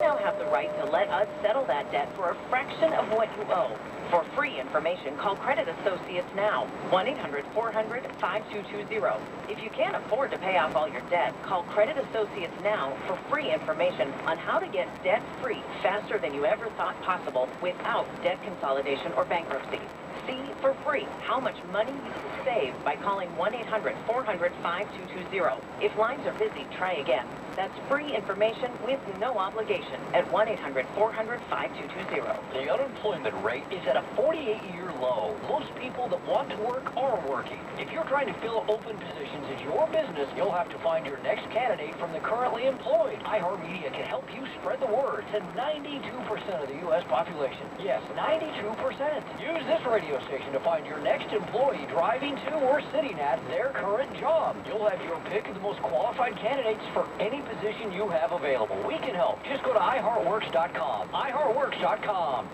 now have the right to let us settle that debt for a fraction of what you owe. For free information, call Credit Associates now, 1-800-400-5220. If you can't afford to pay off all your debt, call Credit Associates now for free information on how to get debt-free faster than you ever thought possible without debt consolidation or bankruptcy. See for free how much money you can save by calling 1-800-400-5220. If lines are busy, try again. That's free information with no obligation at 1-800-400-5220. The unemployment rate is at a 48-year low. Most people that want to work are working. If you're trying to fill open positions in your business, you'll have to find your next candidate from the currently employed. iHeartMedia can help you spread the word to 92% of the U.S. population. Yes, 92%. Use this radio station to find your next employee driving to or sitting at their current job. You'll have your pick of the most qualified candidates for any position you have available. We can help. Just go to iHeartWorks.com. iHeartWorks.com.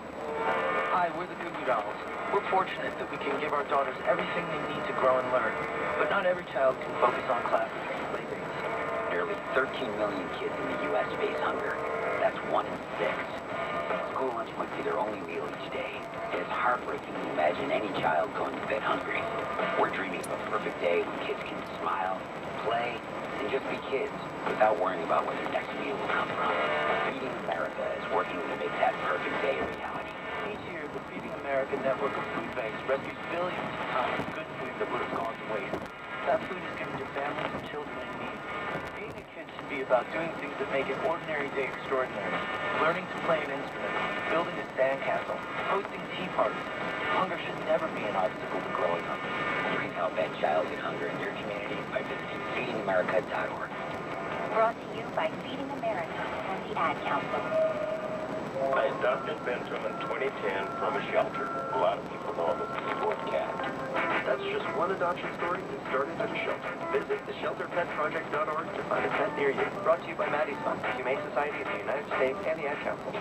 Hi, we're the Goo Goo Dolls. We're fortunate that we can give our daughters everything they need to grow and learn. But not every child can focus on classes and play dates. Nearly 13 million kids in the U.S. face hunger. That's 1 in 6. School lunch might be their only meal each day. It's heartbreaking to imagine any child going to bed hungry. We're dreaming of a perfect day when kids can smile, play, and just be kids without worrying about where their next meal will come from. Feeding America is working to make that perfect day a reality. Each year, the Feeding America network of food banks rescues billions of pounds of good food that would have gone to waste. That food is given to families and children in need. Being a kid should be about doing things that make an ordinary day extraordinary. Learning to play an instrument, building a sandcastle, hosting tea parties. Hunger should never be an obstacle to growing up. You can help end childhood hunger in your community by visiting feedingamerica.org. Brought to you by Feeding America and the Ad Council. I adopted Bentham in 2010 from a shelter. A lot of people know him as the Sport Cat. That's just one adoption story that started at a shelter. Visit theshelterpetproject.org to find a pet near you. Brought to you by Maddie's Fund, the Humane Society of the United States, and the Ad Council.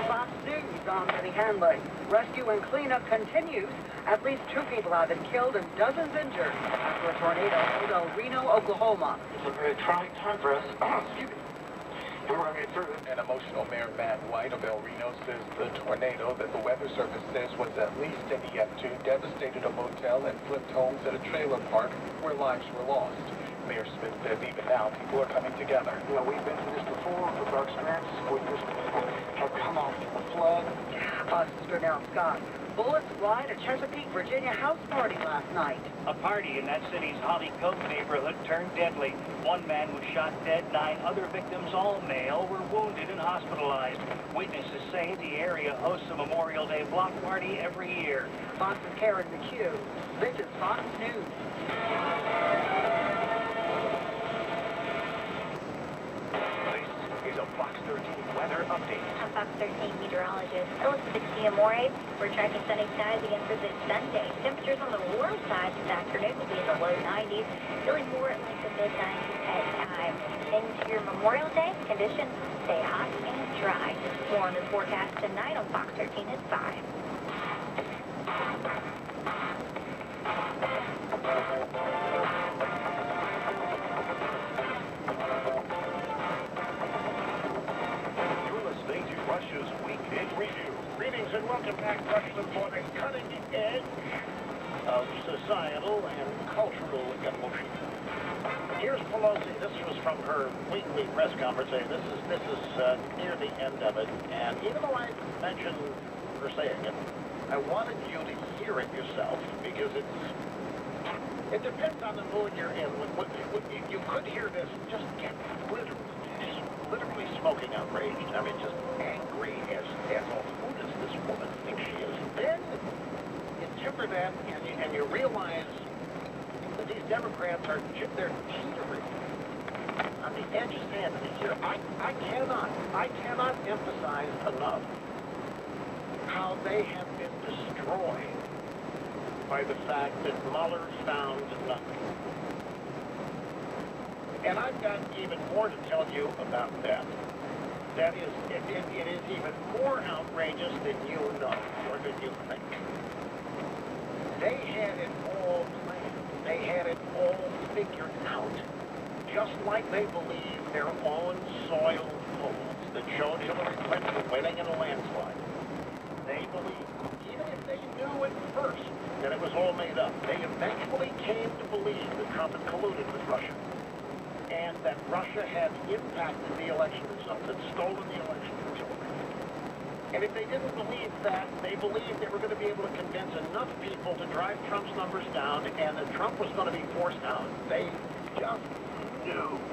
Fox News on Benny Hanley. Rescue and cleanup continues. At least 2 people have been killed and dozens injured after a tornado hit El Reno, Oklahoma. It's a very trying time for us. Excuse me. We're going to get through it. An emotional Mayor Matt White of El Reno says the tornado that the Weather Service says was at least an EF2 devastated a motel and flipped homes at a trailer park where lives were lost. Mayor Smith says even now people are coming together. You know, we've been through this before with our experience. Witnessed people have come off from the flood. Sister Nell Scott. Bullets fly at a Chesapeake, Virginia house party last night. A party in that city's Holly Cove neighborhood turned deadly. 1 man was shot dead, 9 other victims, all male, were wounded and hospitalized. Witnesses say the area hosts a Memorial Day block party every year. Fox's Karen McHugh. This is Fox News. This is a Fox 13 weather update. I'm Fox 13 meteorologist Elizabeth Giamore. We're tracking sunny skies again for this Sunday. Temperatures on the warm side this afternoon will be in the low 90s, feeling more like the mid-90s at times. Into your Memorial Day, conditions stay hot and dry. More on this forecast tonight on Fox 13 at 5. Russia's Week in Review. Greetings and welcome back, Russian, for the cutting edge of societal and cultural emotion. Here's Pelosi. This was from her weekly press conference. This is near the end of it. And even though I mentioned her saying it, I wanted you to hear it yourself because it depends on the mood you're in. You could hear this just get literally smoking outraged. I mean, just angry as hell. Who does this woman think she is? Then you temper that and you realize that these Democrats they're teetering on the edge of sanity here. I cannot emphasize enough how they have been destroyed by the fact that Mueller found nothing. And I've got even more to tell you about that. That is, it is even more outrageous than you know, or than you think. They had it all planned. They had it all figured out. just like they believe their own soil polls that showed Hillary Clinton winning in a landslide. They believe, even if they knew at first that it was all made up, they eventually came to believe that Trump had colluded with Russia and that Russia had impacted the election results, had stolen the election from Hillary. And if they didn't believe that, they believed they were going to be able to convince enough people to drive Trump's numbers down and that Trump was going to be forced out. They just knew.